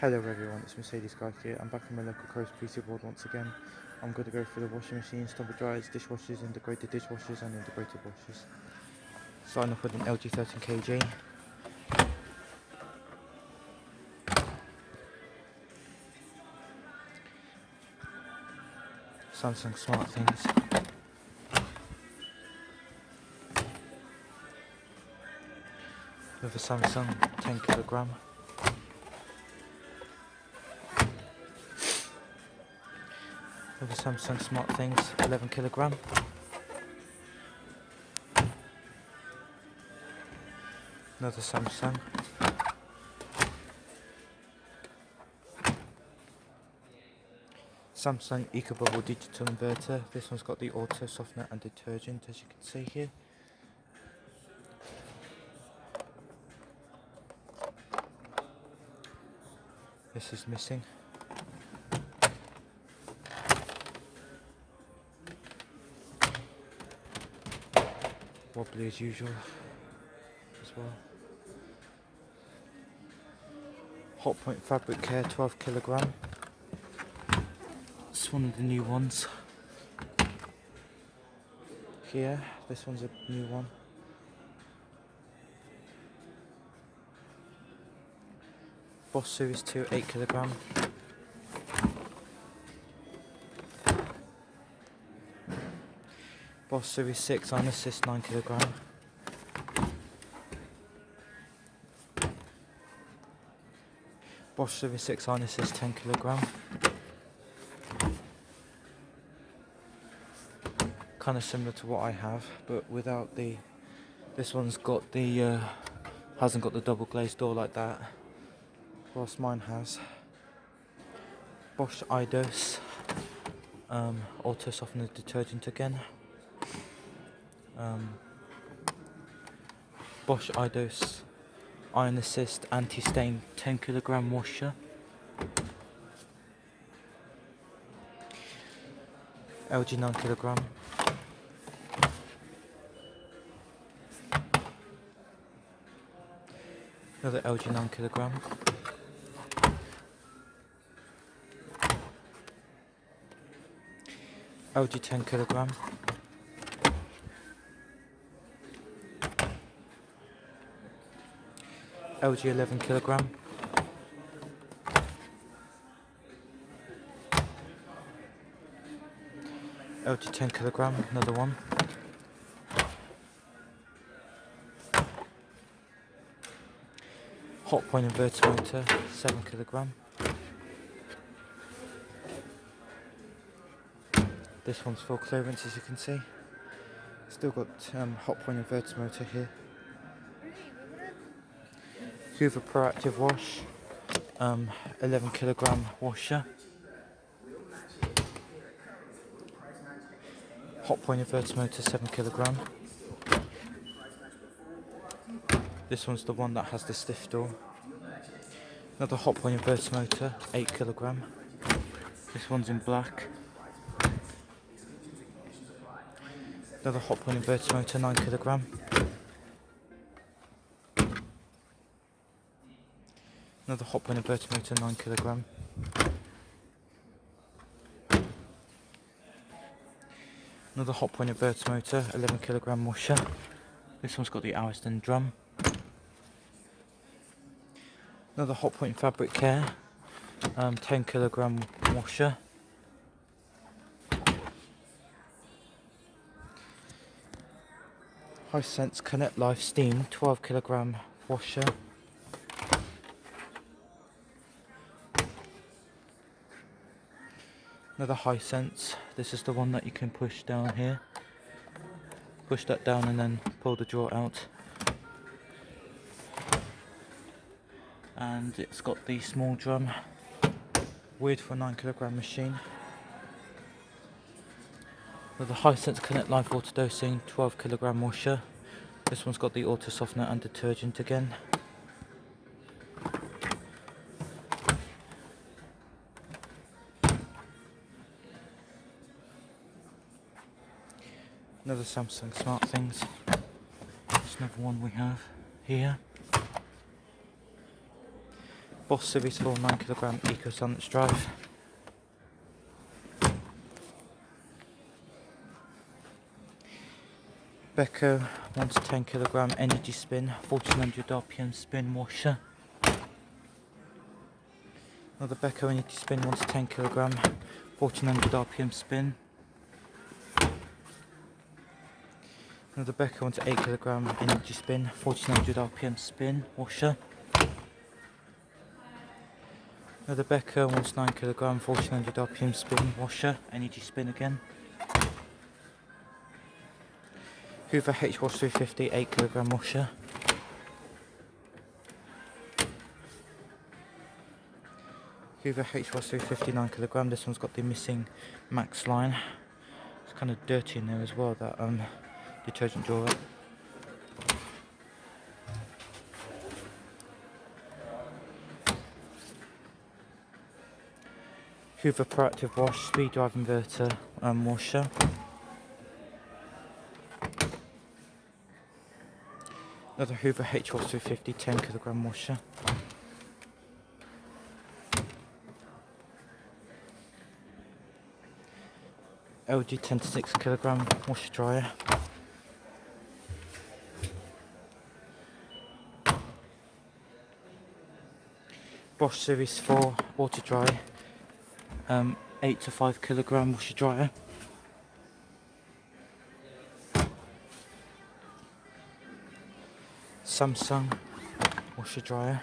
Hello everyone, it's Mercedes Guy here. I'm back in my local Coast PC board once again. I'm going to go for the washing machines, tumble dryers, dishwashers, integrated dishwashers and integrated washers. Starting off with an LG 13kg. Samsung Smart Things. With a Samsung 10kg. With a Samsung Smart Things 11kg. Another Samsung. Samsung EcoBubble digital inverter. This one's got the auto softener and detergent, as you can see here. This is missing. Wobbly as usual as well. Hotpoint Fabric Care 12kg. It's one of the new ones. Here, this one's a new one. Boss Series 2 8kg. Boss Series 6 Iron Assist 9kg. Boss Series 6 Iron Assist 10kg. Kind of similar to what I have, but without the. This one's got the hasn't got the double glazed door like that, whilst mine has. Bosch iDose auto softener detergent again. Bosch iDose Iron Assist anti-stain 10kg washer. LG 9kg. Another LG 9kg. LG 10kg. LG 11kg. LG 10kg, another one. Hotpoint inverter motor, 7kg. This one's full clearance, as you can see. Still got Hotpoint inverter motor here. Hoover Proactive Wash, 11kg washer. Hotpoint inverter motor 7kg. This one's the one that has the stiff door. Another Hotpoint inverter motor 8kg. This one's in black. Another Hotpoint inverter motor 9kg. Another Hotpoint inverter motor 9kg. Another Hotpoint inverter motor 11kg washer. This one's got the Ariston drum. Another Hotpoint Fabric Care 10kg washer. Hisense Connect Life Steam 12kg washer. Another Hisense. This is the one that you can push down here. Push that down and then pull the drawer out. And it's got the small drum. Weird for a 9kg machine. Another Hisense Connect Life Auto Dosing 12kg washer. This one's got the auto softener and detergent again. Another Samsung Smart Things. That's another one we have here. Boss Series 4 9kg Eco Silence Drive. Beko wants 10kg Energy Spin 1400 RPM spin washer. Another Beko Energy Spin wants 10kg 1400 RPM spin. Another Beko wants 8kg Energy Spin 1400 RPM spin washer. Another Beko wants 9kg 1400 RPM spin washer, Energy Spin again. Hoover H-Wash 350 8kg washer. Hoover H-Wash 350 9kg, this one's got the missing max line. It's kind of dirty in there as well, that detergent drawer. Hoover Proactive Wash Speed Drive Inverter washer. Another Hoover H-Wash 350 10kg washer. LG 10 to 6kg washer dryer. Bosch Series 4 water dry 8 to 5kg washer dryer. Samsung washer dryer.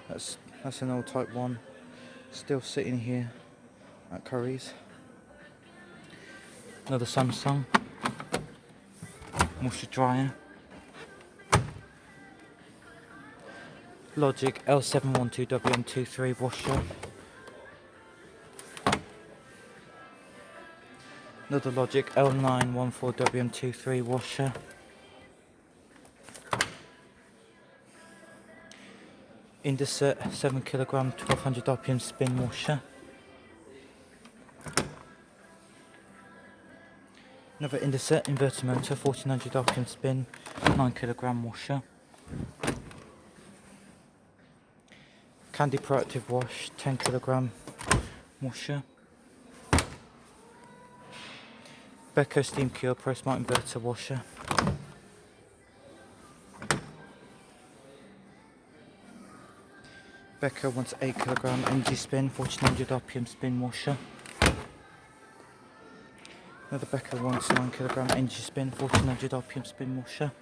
That's an old Type 1, still sitting here at Curry's. Another Samsung washer dryer. Logic L712WM23 washer. Another Logic L914WM23 washer. Indesit 7kg 1200 RPM spin washer. Another Indesit inverter motor 1400 RPM spin 9kg washer. Candy Proactive Wash 10kg washer. Beko Steam Cure Pro Smart Inverter washer. Beko wants 8kg Energy Spin 1400 RPM spin washer. Another Beko wants 9kg Energy Spin 1400 RPM spin washer.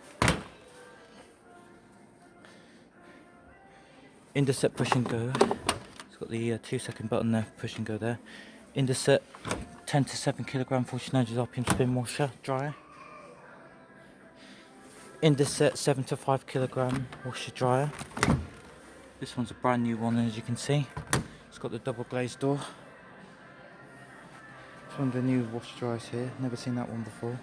Indesit Push and Go. It's got the 2-second button there, push and go there. Indesit 10 to 7kg 1400 RPM spin washer dryer. Indesit 7 to 5kg washer dryer. This one's a brand new one, as you can see. It's got the double glazed door. It's one of the new washer dryers here, never seen that one before.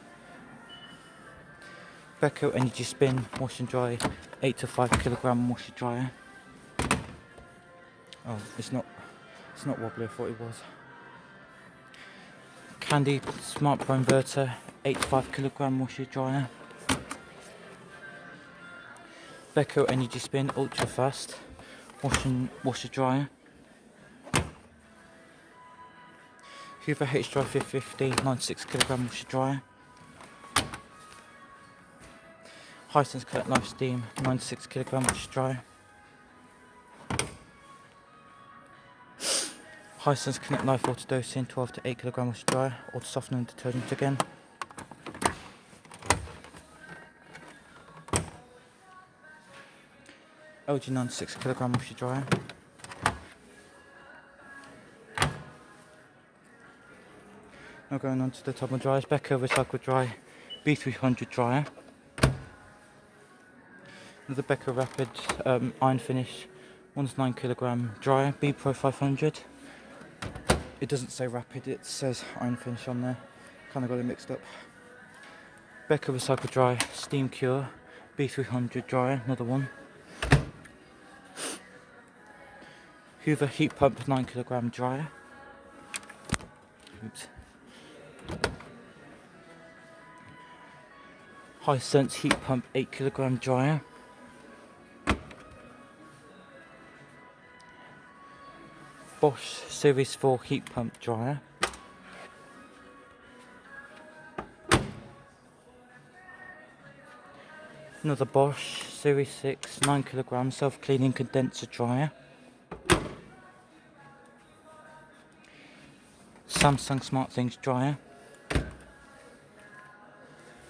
Beko Energy Spin wash and dry 8 to 5kg washer dryer. Oh, it's not wobbly, I thought it was. Candy Smart Pro Inverter 8 to 5kg washer dryer. Beko Energy Spin Ultra Fast washer dryer. Hoover H-Dry 550 96kg washer dryer. Hisense Collect Life Steam 96kg washer dryer. Hisense Connect Life Auto Dosing 12 to 8kg washer dryer. Auto softening detergent again. LG 96kg washer dryer. Now going on to the Tumble dryers. Beko Recycle Dry B300 dryer. Another Beko Rapid Iron Finish 9kg dryer B Pro 500. It doesn't say Rapid, it says Iron Finish on there. Kind of got it mixed up. Beko Recycle Dry Steam Cure B300 dryer, another one. Hoover Heat Pump 9kg dryer. Oops. Hisense heat pump 8kg dryer. Bosch Series 4 heat pump dryer. Another Bosch Series 6 9kg self-cleaning condenser dryer. Samsung SmartThings dryer.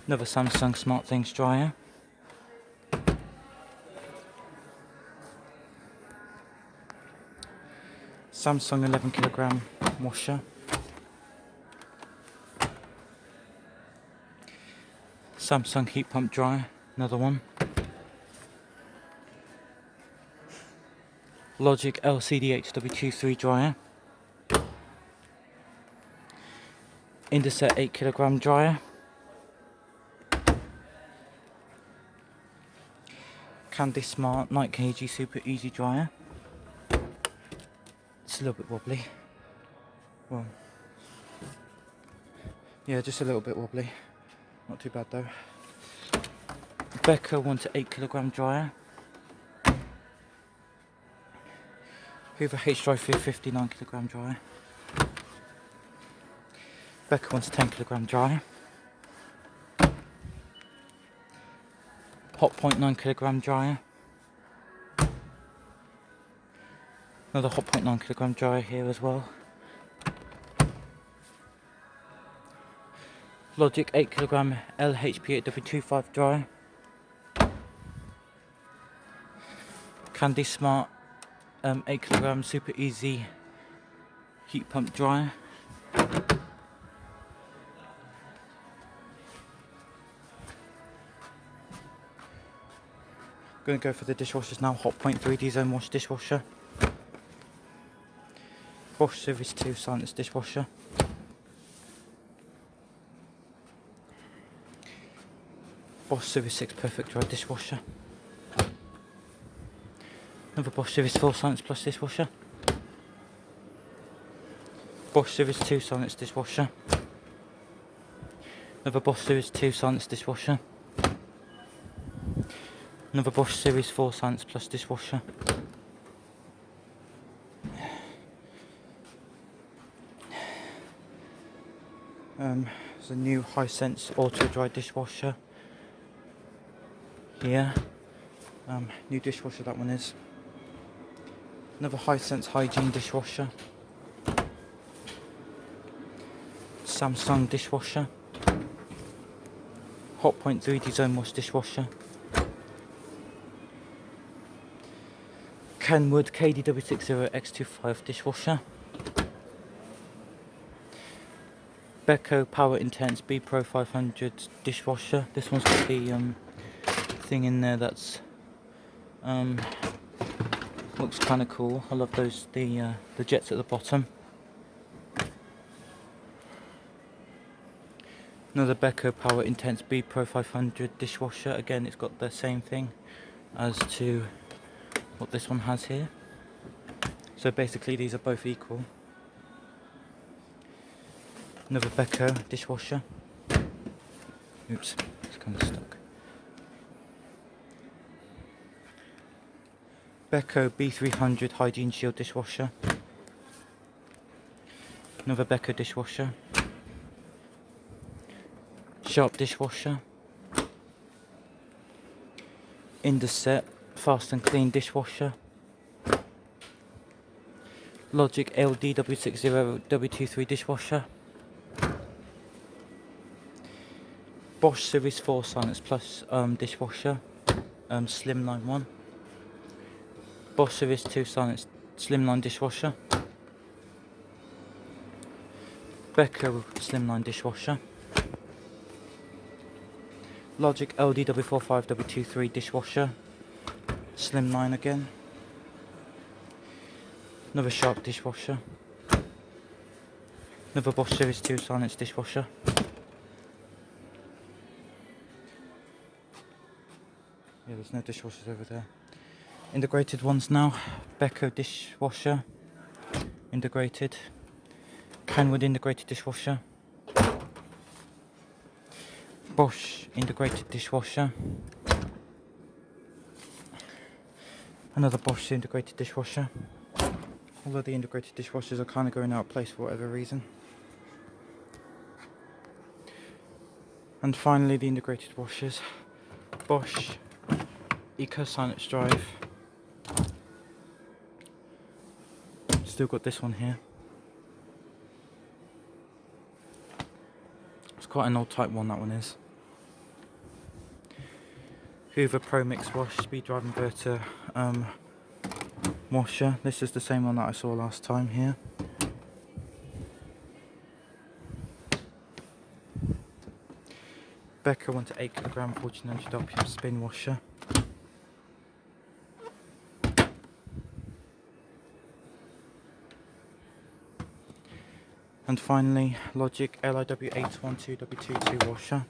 Another Samsung SmartThings dryer. Samsung 11kg washer. Samsung heat pump dryer, another one. Logic LCD HW23 dryer. Indeset 8kg dryer. Candy Smart Night KG Super Easy dryer. It's a little bit wobbly. Well, yeah, just a little bit wobbly. Not too bad though. Becca wants an 8kg dryer. Hoover H-Dry 350 9kg dryer. Becca wants a 10kg dryer. Hotpoint 9kg dryer. Another Hotpoint 9kg dryer here as well. Logic 8kg LHP8W25 dryer. Candy Smart 8kg Super Easy heat pump dryer. Going to go for the dishwashers now. Hotpoint 3D Zone Wash dishwasher. Bosch Series 2 silence dishwasher. Bosch Series 6 Perfect Dry dishwasher. Another Bosch Series 4 Silence Plus dishwasher. Bosch Series 2 Silence dishwasher. Another Bosch Series 2 Silence dishwasher. Another Bosch Series 4 Silence Plus dishwasher. There's a new Hisense Auto Dry dishwasher here. New dishwasher that one is. Another Hisense Hygiene dishwasher. Samsung dishwasher. Hotpoint 3D Zone Wash dishwasher. Kenwood KDW60X25 dishwasher. Beko Power Intense B Pro 500 dishwasher. This one's got the thing in there that's looks kind of cool. I love those the jets at the bottom. Another Beko Power Intense B Pro 500 dishwasher. Again, it's got the same thing as to what this one has here. So basically, these are both equal. Another Beko dishwasher. Oops, it's kind of stuck. Beko B300 Hygiene Shield dishwasher. Another Beko dishwasher. Sharp dishwasher. Indeset Fast and Clean dishwasher. Logic LDW60W23 dishwasher. Bosch Series 4 Silence Plus dishwasher, slimline one. Bosch Series 2 Silence slimline dishwasher. Beko slimline dishwasher. Logic LDW45W23 dishwasher, slimline again. Another Sharp dishwasher. Another Bosch Series 2 Silence dishwasher. Yeah, there's no dishwashers over there. Integrated ones now. Beko dishwasher. Integrated. Kenwood integrated dishwasher. Bosch integrated dishwasher. Another Bosch integrated dishwasher. Although the integrated dishwashers are kind of going out of place for whatever reason. And finally the integrated washers. Bosch Eco Silence Drive. Still got this one here. It's quite an old type one, that one is. Hoover Pro Mix Wash Speed Drive Inverter washer. This is the same one that I saw last time here. Becker 1 to 8 kg 1400 RPM spin washer. And finally, Logic LIW812W22 washer.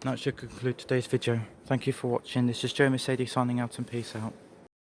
That should conclude today's video. Thank you for watching. This is Joe Mercedes signing out, and peace out.